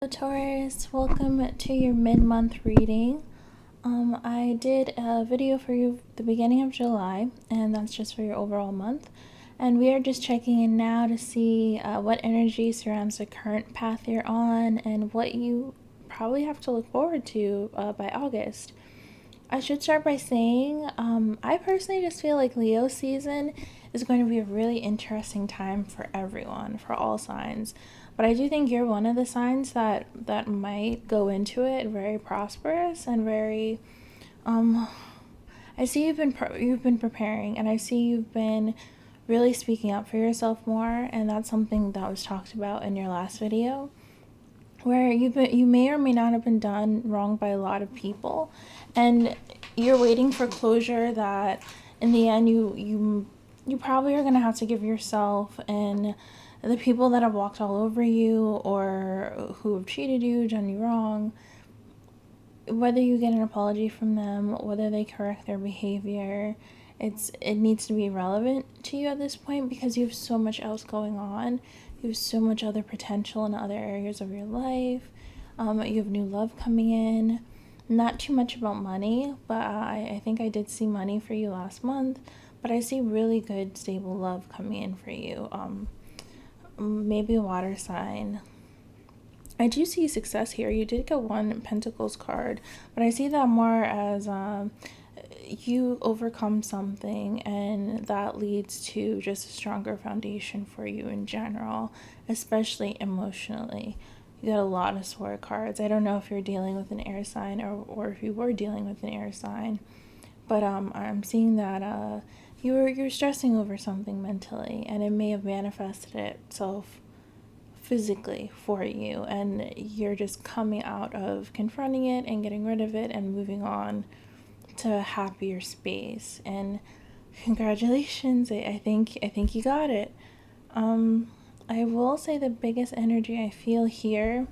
Taurus, welcome to your mid-month reading. I did a video for you at the beginning of July, and that's just for your overall month. And we are just checking in now to see what energy surrounds the current path you're on and what you probably have to look forward to by August. I should start by saying I personally just feel like Leo season is going to be a really interesting time for everyone, for all signs. But I do think you're one of the signs that might go into it very prosperous and very I see you've been preparing, and I see you've been really speaking up for yourself more, and that's something that was talked about in your last video, where you may or may not have been done wrong by a lot of people, and you're waiting for closure that in the end you probably are going to have to give yourself, and the people that have walked all over you or who have cheated you, done you wrong, whether you get an apology from them, whether they correct their behavior, it needs to be relevant to you at this point because you have so much else going on. You have so much other potential in other areas of your life. You have new love coming in. Not too much about money, but I think I did see money for you last month. But I see really good, stable love coming in for you. Maybe a water sign. I do see success here. You did get one Pentacles card, but I see that more as you overcome something, and that leads to just a stronger foundation for you in general, especially emotionally. You got a lot of sword cards. I don't know if you're dealing with an air sign or if you were dealing with an air sign, but I'm seeing that you're stressing over something mentally, and it may have manifested itself physically for you, and you're just coming out of confronting it and getting rid of it and moving on to a happier space. And congratulations, I think you got it. I will say the biggest energy I feel here,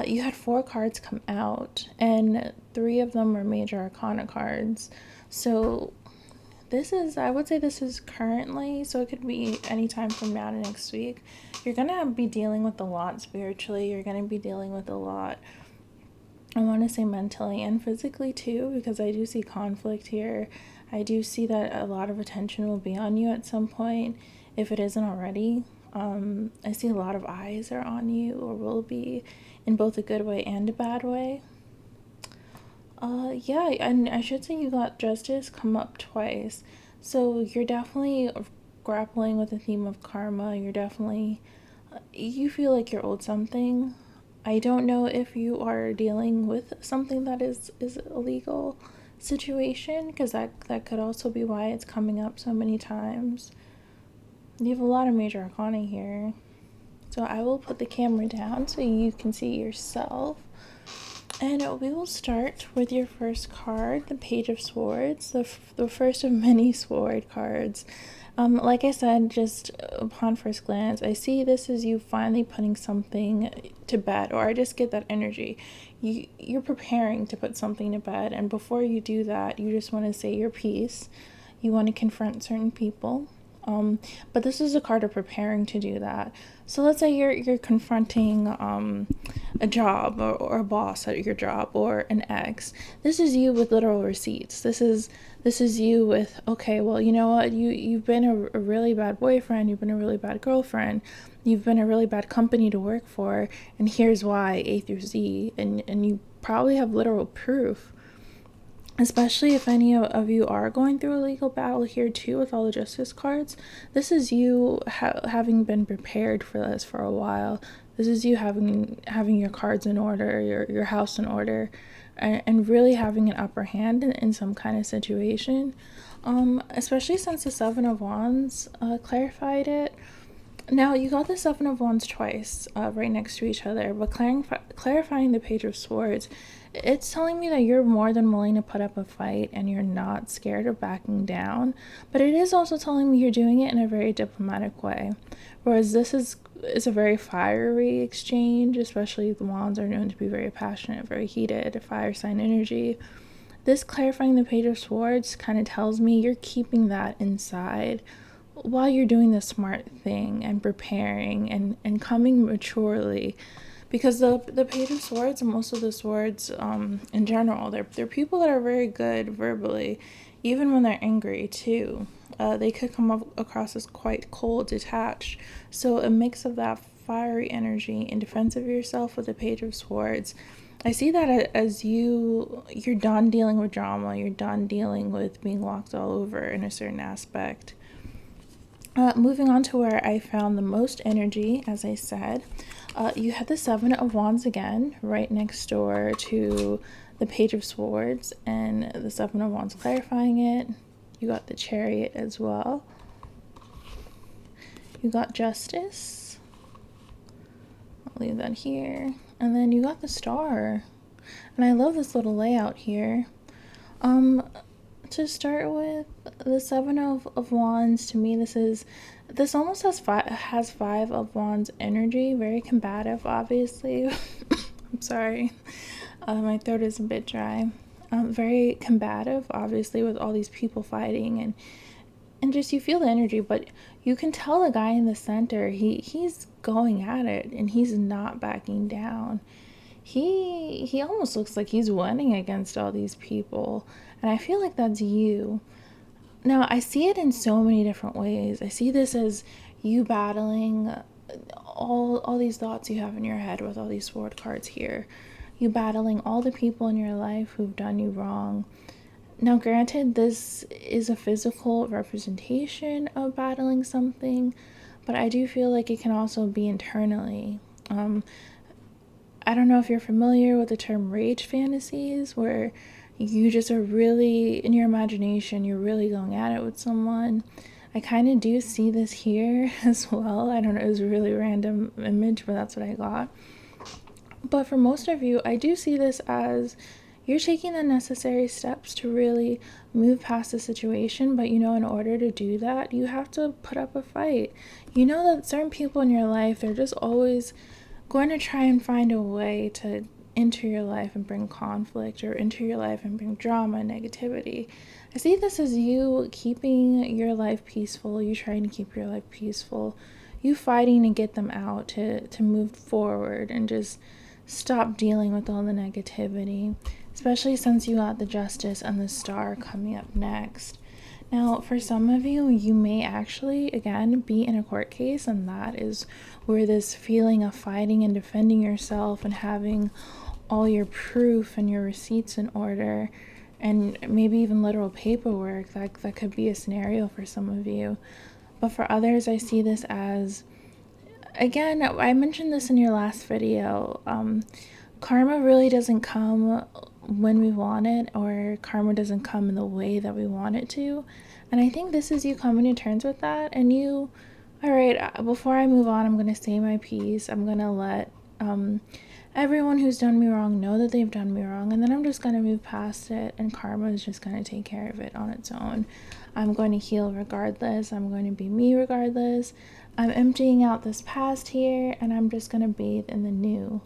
you had 4 cards come out, and 3 of them were major arcana cards. So I would say this is currently, so it could be anytime from now to next week. You're going to be dealing with a lot spiritually. You're going to be dealing with a lot, I want to say mentally and physically too, because I do see conflict here. I do see that a lot of attention will be on you at some point, if it isn't already. I see a lot of eyes are on you, or will be, in both a good way and a bad way. Yeah, and I should say you got justice come up twice. So you're definitely grappling with the theme of karma. You're definitely, you feel like you're owed something. I don't know if you are dealing with something that is a legal situation, because that could also be why it's coming up so many times. You have a lot of major arcana here. So I will put the camera down so you can see yourself. And we will start with your first card, the Page of Swords, the first of many sword cards. Like I said, just upon first glance, I see this as you finally putting something to bed, or I just get that energy. You're preparing to put something to bed, and before you do that, you just want to say your piece. You want to confront certain people. But this is a card of preparing to do that. So let's say you're confronting a job or a boss at your job, or an ex. This is you with literal receipts. This is you with, okay, well, you know what, you've been a really bad boyfriend, you've been a really bad girlfriend, you've been a really bad company to work for, and here's why, A through Z, and you probably have literal proof. Especially if any of you are going through a legal battle here too, with all the justice cards. This is you having been prepared for this for a while. This is you having your cards in order, your house in order, and really having an upper hand in some kind of situation. Especially since the 7 of Wands clarified it. Now, you got the 7 of Wands twice, right next to each other, but clarifying the Page of Swords, it's telling me that you're more than willing to put up a fight and you're not scared of backing down, but it is also telling me you're doing it in a very diplomatic way, whereas this is a very fiery exchange, especially the Wands are known to be very passionate, very heated, fire sign energy. This clarifying the Page of Swords kind of tells me you're keeping that inside while you're doing the smart thing and preparing and coming maturely because the Page of Swords and most of the swords in general, they're people that are very good verbally, even when they're angry too. They could come across as quite cold, detached. So a mix of that fiery energy in defense of yourself with the Page of Swords. I see that as you're done dealing with drama, you're done dealing with being walked all over in a certain aspect. Moving on to where I found the most energy, as I said, you had the Seven of Wands again, right next door to the Page of Swords, and the Seven of Wands clarifying it. You got the Chariot as well. You got Justice. I'll leave that here. And then you got the Star. And I love this little layout here. To start with, the Seven of Wands, to me, this almost has Five of Wands energy, very combative, obviously. I'm sorry, my throat is a bit dry. Very combative, obviously, with all these people fighting, and just you feel the energy, but you can tell the guy in the center, he's going at it, and he's not backing down. He almost looks like he's winning against all these people, and I feel like that's you. Now, I see it in so many different ways. I see this as you battling all these thoughts you have in your head with all these sword cards here. You battling all the people in your life who've done you wrong. Now, granted, this is a physical representation of battling something, but I do feel like it can also be internally. I don't know if you're familiar with the term rage fantasies, where you just are really, in your imagination, you're really going at it with someone. I kind of do see this here as well. I don't know, it was a really random image, but that's what I got. But for most of you, I do see this as you're taking the necessary steps to really move past the situation, but in order to do that, you have to put up a fight. You know that certain people in your life, they're just always going to try and find a way to enter your life and bring conflict, or enter your life and bring drama and negativity. I see this as you keeping your life peaceful, you trying to keep your life peaceful, you fighting to get them out, to move forward and just stop dealing with all the negativity, especially since you got the Justice and the Star coming up next. Now, for some of you, you may actually, again, be in a court case, and that is where this feeling of fighting and defending yourself and having all your proof and your receipts in order, and maybe even literal paperwork, that could be a scenario for some of you. But for others, I see this as, again, I mentioned this in your last video, karma really doesn't come when we want it, or karma doesn't come in the way that we want it to. And I think this is you coming to terms with that, and you, all right, before I move on, I'm going to say my piece. I'm going to let everyone who's done me wrong know that they've done me wrong, and then I'm just going to move past it, and karma is just going to take care of it on its own. I'm going to heal regardless. I'm going to be me regardless. I'm emptying out this past here, and I'm just going to bathe in the new.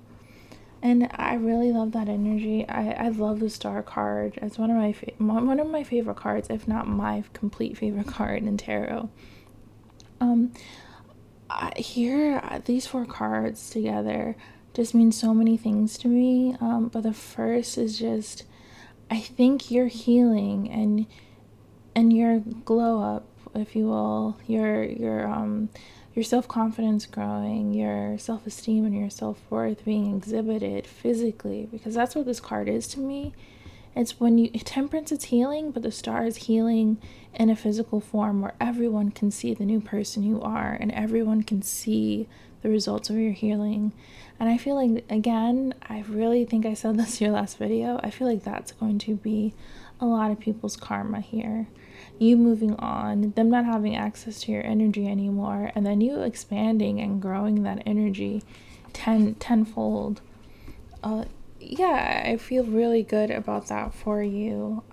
And I really love that energy. I love the Star card. It's one of my favorite cards, if not my complete favorite card in tarot. Here, these four cards together just mean so many things to me. But the first is just, I think you're healing, and your glow up, if you will, your self-confidence growing, your self-esteem and your self-worth being exhibited physically, because that's what this card is to me. It's when Temperance is healing, but the Star is healing in a physical form where everyone can see the new person you are, and everyone can see the results of your healing. And I feel like, again, I really think I said this in your last video, I feel like that's going to be a lot of people's karma here. You moving on, them not having access to your energy anymore, and then you expanding and growing that energy tenfold. Yeah, I feel really good about that for you.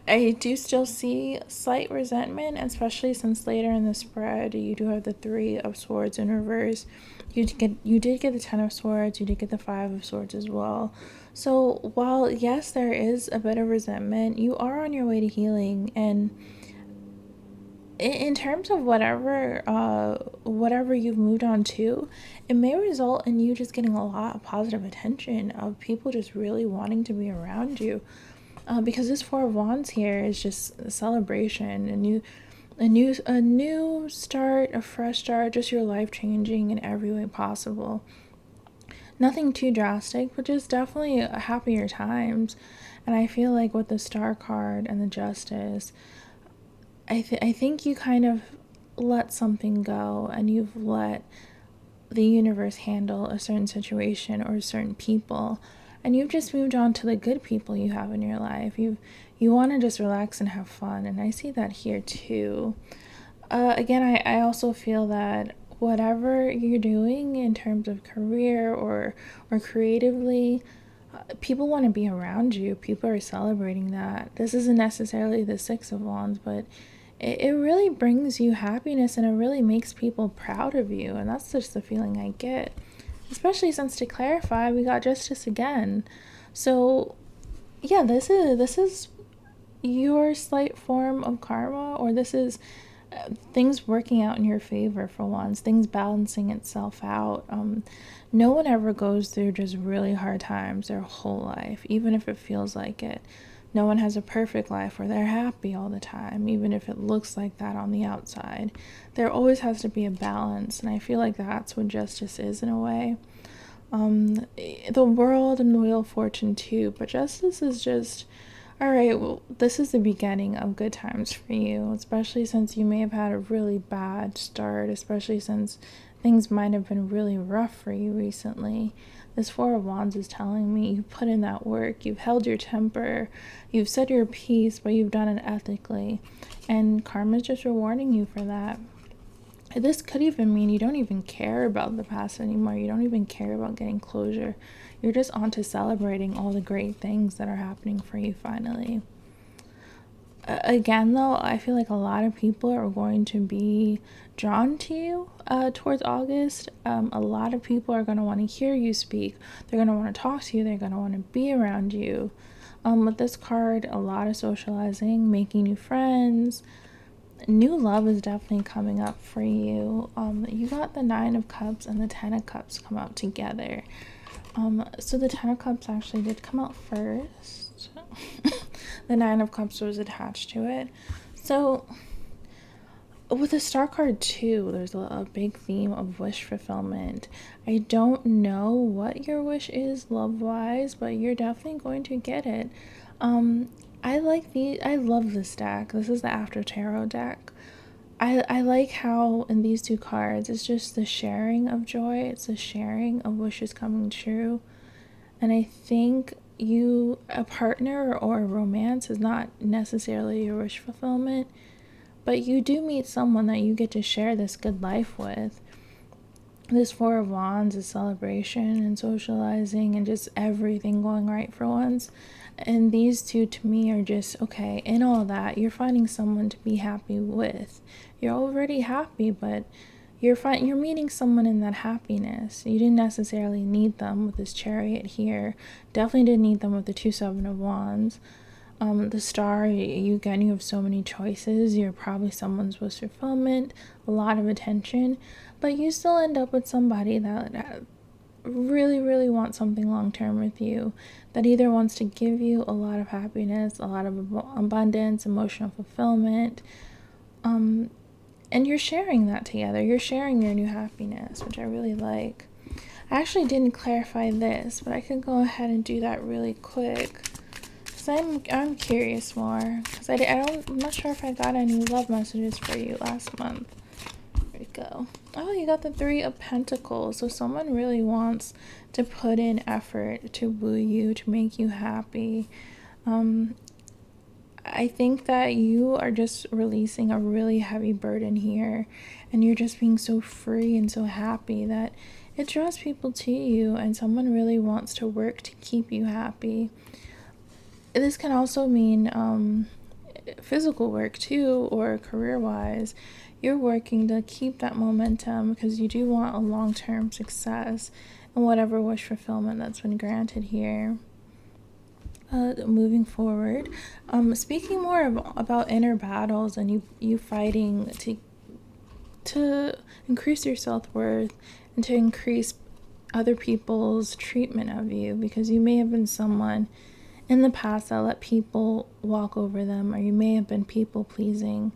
I do still see slight resentment, especially since later in the spread you do have the Three of Swords in reverse. You did get the Ten of Swords, you did get the Five of Swords as well. So while, yes, there is a bit of resentment, you are on your way to healing, and in terms of whatever you've moved on to, it may result in you just getting a lot of positive attention of people just really wanting to be around you. Because this Four of Wands here is just a celebration, a new start, a fresh start, just your life changing in every way possible. Nothing too drastic, but just definitely happier times. And I feel like with the Star card and the Justice, I think you kind of let something go, and you've let the universe handle a certain situation or certain people, and you've just moved on to the good people you have in your life. You want to just relax and have fun, and I see that here too. Again, I also feel that whatever you're doing in terms of career or creatively, people want to be around you. People are celebrating that. This isn't necessarily the Six of Wands, but it really brings you happiness, and it really makes people proud of you, and that's just the feeling I get. Especially since, to clarify, we got Justice again. So yeah, this is your slight form of karma, or this is things working out in your favor for once, things balancing itself out. No one ever goes through just really hard times their whole life, even if it feels like it. No one has a perfect life where they're happy all the time, even if it looks like that on the outside. There always has to be a balance, and I feel like that's what Justice is in a way. The World and the Wheel of Fortune too, but Justice is just, all right, well, this is the beginning of good times for you, especially since you may have had a really bad start, especially since things might have been really rough for you recently. This Four of Wands is telling me you put in that work, you've held your temper, you've said your piece, but you've done it ethically, and karma's just rewarding you for that. This could even mean you don't even care about the past anymore. You don't even care about getting closure. You're just on to celebrating all the great things that are happening for you finally. Again, though, I feel like a lot of people are going to be drawn to you towards August. A lot of people are going to want to hear you speak. They're going to want to talk to you. They're going to want to be around you. With this card, a lot of socializing, making new friends. New love is definitely coming up for you. You got the Nine of Cups and the Ten of Cups come out together. So the Ten of Cups actually did come out first. The Nine of Cups was attached to it. So with the Star card too, there's a big theme of wish fulfillment. I don't know what your wish is love-wise, but you're definitely going to get it. I love this deck. This is the After Tarot deck. I like how in these two cards, it's just the sharing of joy. It's the sharing of wishes coming true. And I think a partner or a romance is not necessarily your wish fulfillment, but you do meet someone that you get to share this good life with. This Four of Wands is celebration and socializing and just everything going right for once. And these two to me are just, okay, in all that, you're finding someone to be happy with. You're already happy, but you're meeting someone in that happiness. You didn't necessarily need them with this Chariot here. Definitely didn't need them with the Seven of Wands. The Star, you have so many choices. You're probably someone's wish fulfillment, a lot of attention, but you still end up with somebody that really, really wants something long-term with you, that either wants to give you a lot of happiness, a lot of abundance, emotional fulfillment, and you're sharing that together. You're sharing your new happiness, which I really like. I actually didn't clarify this, but I could go ahead and do that really quick. I'm curious more, because I'm not sure if I got any love messages for you last month. There we go. Oh, you got the Three of Pentacles. So someone really wants to put in effort to woo you, to make you happy. I think that you are just releasing a really heavy burden here, and you're just being so free and so happy that it draws people to you, and someone really wants to work to keep you happy. This can also mean physical work too, or career-wise. You're working to keep that momentum because you do want a long-term success in whatever wish fulfillment that's been granted here. moving forward. Speaking more about inner battles and you fighting to increase your self-worth and to increase other people's treatment of you, because you may have been someone in the past that let people walk over them, or you may have been people pleasing.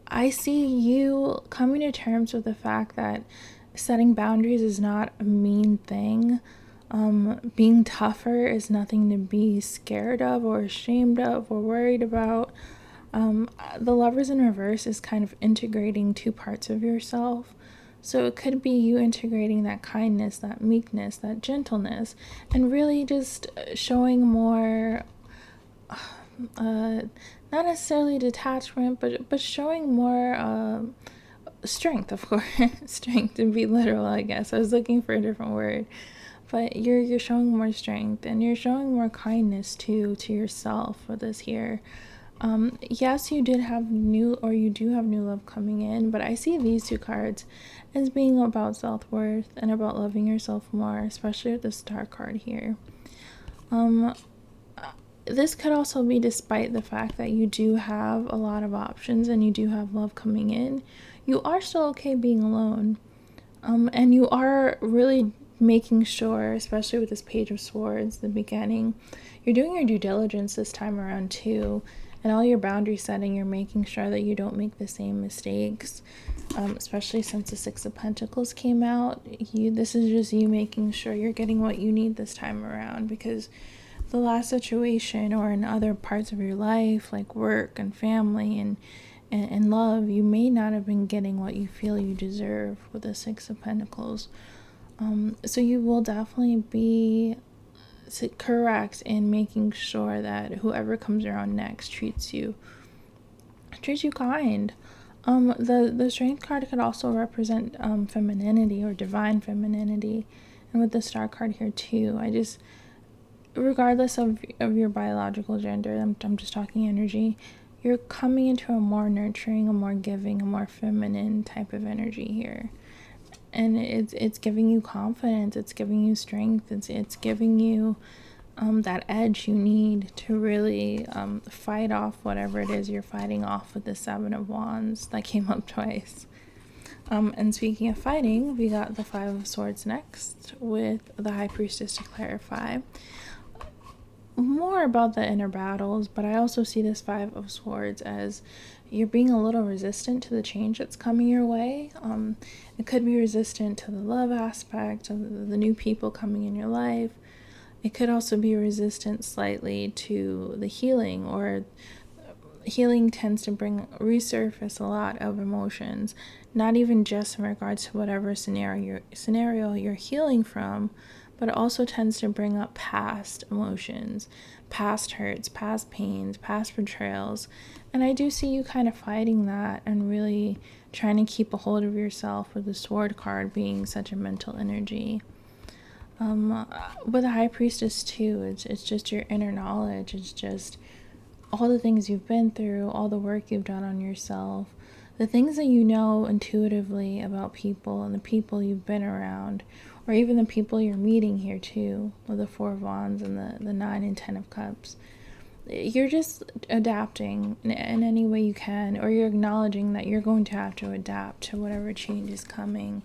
I see you coming to terms with the fact that setting boundaries is not a mean thing. Being tougher is nothing to be scared of or ashamed of or worried about. The Lovers in Reverse is kind of integrating two parts of yourself. So it could be you integrating that kindness, that meekness, that gentleness, and really just showing more, not necessarily detachment, but showing more strength, of course. Strength, to be literal, I guess. I was looking for a different word. But you're showing more strength, and you're showing more kindness to yourself for this here. Yes, you do have new love coming in, but I see these two cards as being about self-worth and about loving yourself more, especially with the Star card here. This could also be despite the fact that you do have a lot of options and you do have love coming in. You are still okay being alone. And you are really making sure, especially with this Page of Swords, the beginning, you're doing your due diligence this time around too, and all your boundary setting, you're making sure that you don't make the same mistakes, especially since the Six of Pentacles came out. This is just you making sure you're getting what you need this time around, because the last situation or in other parts of your life, like work and family and love, you may not have been getting what you feel you deserve with the Six of Pentacles. So you will definitely be correct in making sure that whoever comes around next treats you kind. The Strength card could also represent femininity or divine femininity, and with the Star card here too, regardless of your biological gender, I'm just talking energy, you're coming into a more nurturing, a more giving, a more feminine type of energy here. And it's giving you confidence, it's giving you strength, it's giving you that edge you need to really fight off whatever it is you're fighting off with the Seven of Wands that came up twice. And speaking of fighting, we got the Five of Swords next with the High Priestess to clarify more about the inner battles, but I also see this Five of Swords as you're being a little resistant to the change that's coming your way. It could be resistant to the love aspect of the new people coming in your life. It could also be resistant slightly to the healing, or healing tends to resurface a lot of emotions, not even just in regards to whatever scenario you're healing from, but it also tends to bring up past emotions, past hurts, past pains, past betrayals. And I do see you kind of fighting that and really trying to keep a hold of yourself, with the Sword card being such a mental energy. With the High Priestess too, it's just your inner knowledge. It's just all the things you've been through, all the work you've done on yourself, the things that you know intuitively about people and the people you've been around, or even the people you're meeting here too, with the Four of Wands and the Nine and Ten of Cups. You're just adapting in any way you can, or you're acknowledging that you're going to have to adapt to whatever change is coming.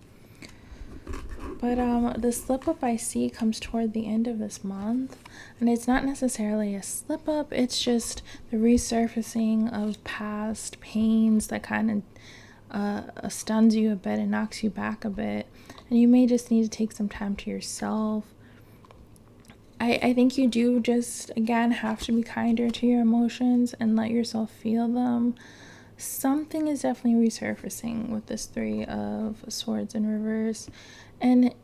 But the slip up I see comes toward the end of this month, and it's not necessarily a slip up, it's just the resurfacing of past pains that kind of stuns you a bit and knocks you back a bit, and you may just need to take some time to yourself. I think you do just, again, have to be kinder to your emotions and let yourself feel them. Something is definitely resurfacing with this Three of Swords in reverse. And,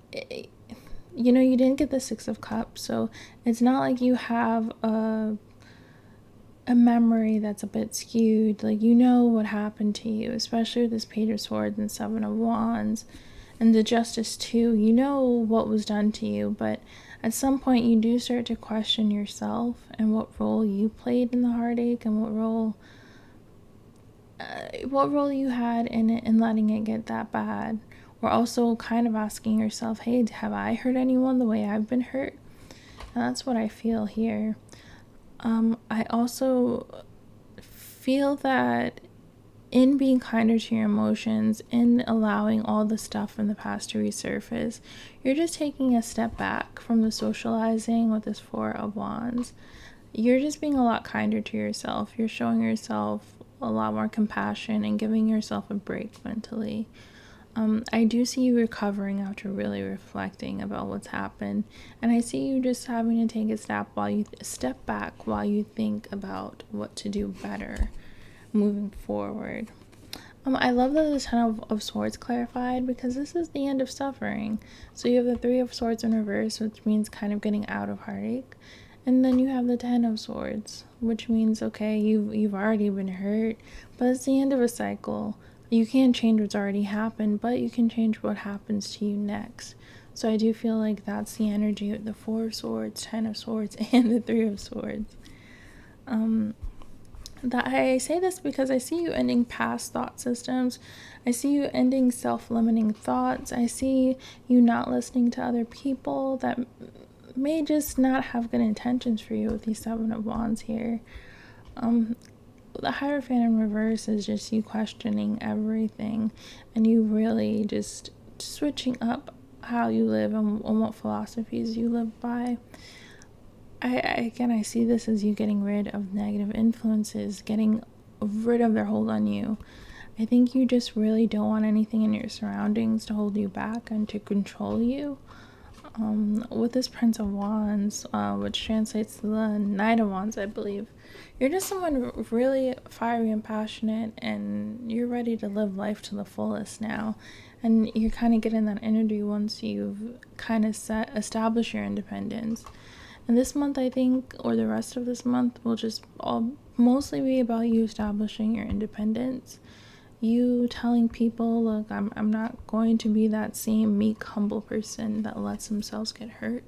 you didn't get the Six of Cups, so it's not like you have a memory that's a bit skewed. Like, what happened to you, especially with this Page of Swords and Seven of Wands. And the Justice too, what was done to you, but at some point you do start to question yourself and what role you played in the heartache, and what role you had in it, in letting it get that bad. We're also kind of asking yourself, hey, have I hurt anyone the way I've been hurt? And that's what I feel here. I also feel that in being kinder to your emotions, in allowing all the stuff from the past to resurface, you're just taking a step back from the socializing with this Four of Wands. You're just being a lot kinder to yourself. You're showing yourself a lot more compassion and giving yourself a break mentally. I do see you recovering after really reflecting about what's happened, and I see you just having to take a step back while you think about what to do better moving forward. I love that the Ten of Swords clarified, because this is the end of suffering. So you have the Three of Swords in reverse, which means kind of getting out of heartache, and then you have the Ten of Swords, which means, okay, you've already been hurt, but it's the end of a cycle. You can't change what's already happened, but you can change what happens to you next. So I do feel like that's the energy of the Four of Swords, Ten of Swords, and the Three of Swords. That I say this because I see you ending past thought systems. I see you ending self-limiting thoughts. I see you not listening to other people that may just not have good intentions for you with these Seven of Wands here. The Hierophant in reverse is just you questioning everything, and you really just switching up how you live and what philosophies you live by. I see this as you getting rid of negative influences, getting rid of their hold on you. I think you just really don't want anything in your surroundings to hold you back and to control you. With this Prince of Wands, which translates to the Knight of Wands, I believe, you're just someone really fiery and passionate, and you're ready to live life to the fullest now. And you're kind of getting that energy once you've kind of established your independence. And this month, I think, or the rest of this month, will just all mostly be about you establishing your independence. You telling people, look, I'm not going to be that same meek, humble person that lets themselves get hurt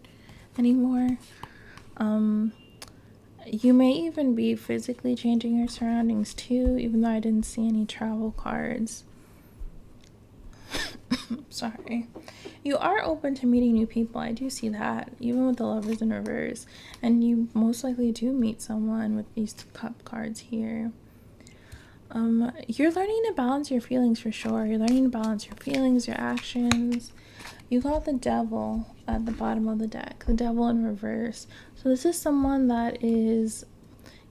anymore. You may even be physically changing your surroundings too, even though I didn't see any travel cards. Sorry. You are open to meeting new people. I do see that, even with the Lovers in reverse. And you most likely do meet someone with these cup cards here. You're learning to balance your feelings for sure. You're learning to balance your feelings, your actions. You got the Devil at the bottom of the deck. The Devil in reverse. So this is someone that is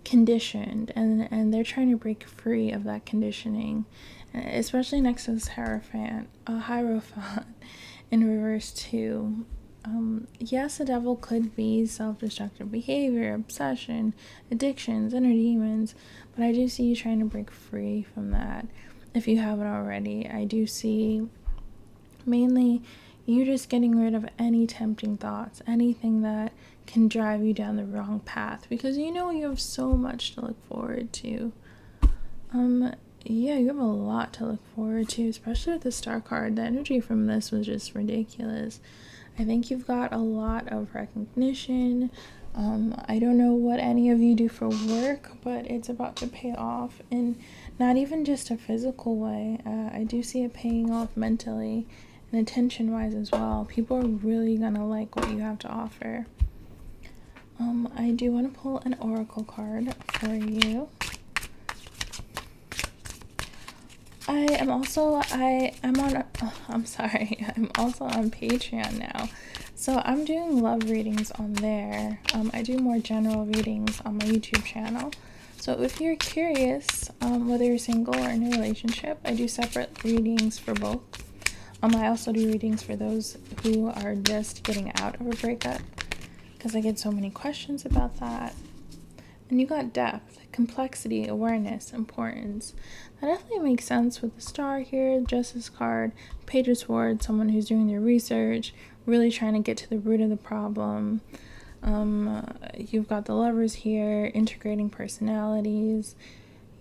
conditioned, and they're trying to break free of that conditioning, especially next to this Hierophant in reverse too. Yes, the devil could be self-destructive behavior, obsession, addictions, inner demons, but I do see you trying to break free from that if you haven't already. I do see mainly you just getting rid of any tempting thoughts, anything that can drive you down the wrong path, because you know you have so much to look forward to. Yeah, you have a lot to look forward to, especially with the Star card. The energy from this was just ridiculous. I think you've got a lot of recognition. I don't know what any of you do for work, but it's about to pay off, and not even just a physical way. I do see it paying off mentally and attention-wise as well. People are really gonna like what you have to offer. I do want to pull an oracle card for you. I'm also on Patreon now. So I'm doing love readings on there. I do more general readings on my YouTube channel. So if you're curious, whether you're single or in a relationship, I do separate readings for both. I also do readings for those who are just getting out of a breakup, because I get so many questions about that. And you got depth, complexity, awareness, importance. That definitely makes sense with the Star here, Justice card, Page of Swords, someone who's doing their research, really trying to get to the root of the problem. You've got the Lovers here, integrating personalities.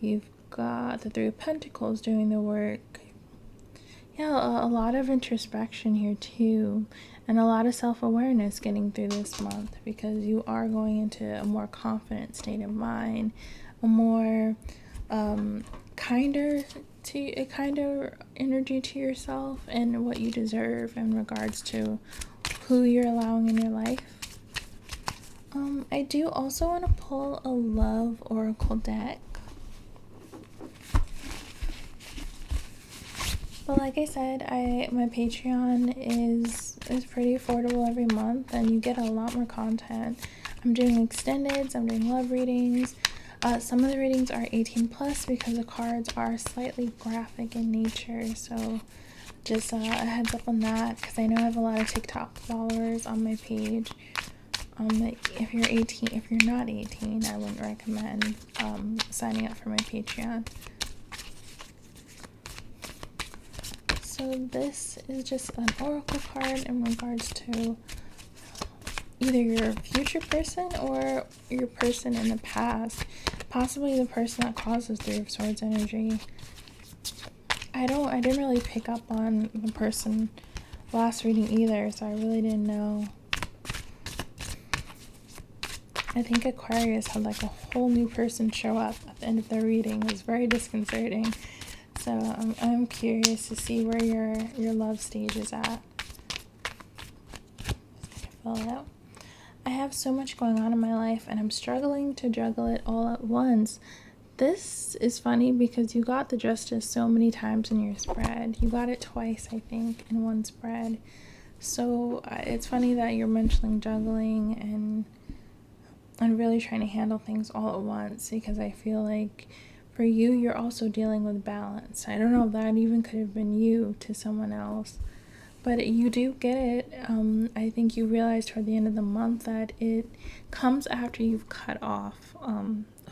You've got the Three of Pentacles doing the work. Yeah, a lot of introspection here too, and a lot of self-awareness getting through this month, because you are going into a more confident state of mind, a more kinder energy to yourself and what you deserve in regards to who you're allowing in your life. I do also want to pull a love oracle deck. But like I said, my Patreon is pretty affordable every month, and you get a lot more content. I'm doing extendeds, I'm doing love readings. Some of the readings are 18 plus because the cards are slightly graphic in nature, so just a heads up on that, because I know I have a lot of TikTok followers on my page. If you're not 18, I wouldn't recommend signing up for my Patreon. So this is just an oracle card in regards to either your future person or your person in the past, possibly the person that causes Three of Swords energy. I didn't really pick up on the person last reading either, so I really didn't know. I think Aquarius had like a whole new person show up at the end of their reading. It was very disconcerting. So I'm curious to see where your love stage is at. Fill it out. I have so much going on in my life, and I'm struggling to juggle it all at once. This is funny because you got the Justice so many times in your spread. You got it twice, I think, in one spread. So it's funny that you're mentioning juggling and really trying to handle things all at once, because I feel like for you, you're also dealing with balance. I don't know if that even could have been you to someone else, but you do get it. I think you realize toward the end of the month that it comes after you've cut off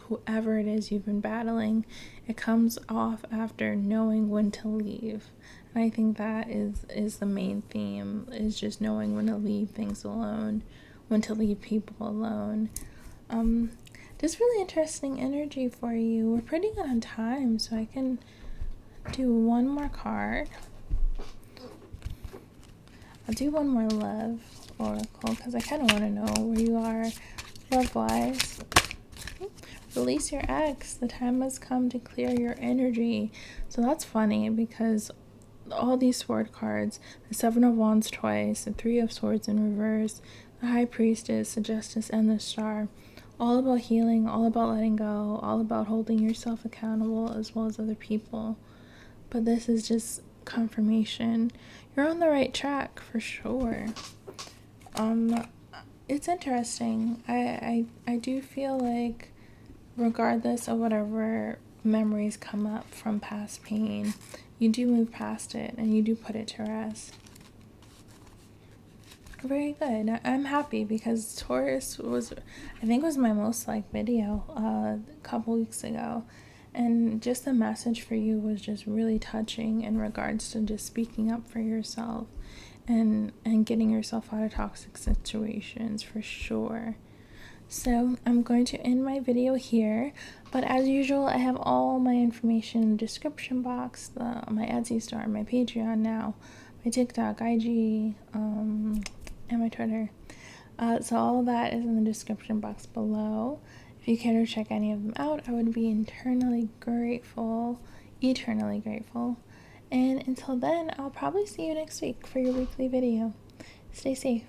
whoever it is you've been battling. It comes off after knowing when to leave. And I think that is the main theme, is just knowing when to leave things alone, when to leave people alone. Just really interesting energy for you. We're pretty good on time, so I can do one more card. I'll do one more love oracle because I kind of want to know where you are love-wise. Release your ex. The time has come to clear your energy. So that's funny because all these sword cards, the Seven of Wands twice, the Three of Swords in reverse, the High Priestess, the Justice, and the Star, all about healing, all about letting go, all about holding yourself accountable as well as other people. But this is just confirmation. You're on the right track for sure. It's interesting. I do feel like regardless of whatever memories come up from past pain, you do move past it and you do put it to rest. Very good. I'm happy because Taurus was my most liked video a couple weeks ago, and just the message for you was just really touching in regards to just speaking up for yourself and getting yourself out of toxic situations for sure. So I'm going to end my video here, but as usual, I have all my information in the description box, my Etsy store, my Patreon now, my TikTok, IG, and my Twitter. So all of that is in the description box below. If you care to check any of them out, I would be eternally grateful. And until then, I'll probably see you next week for your weekly video. Stay safe.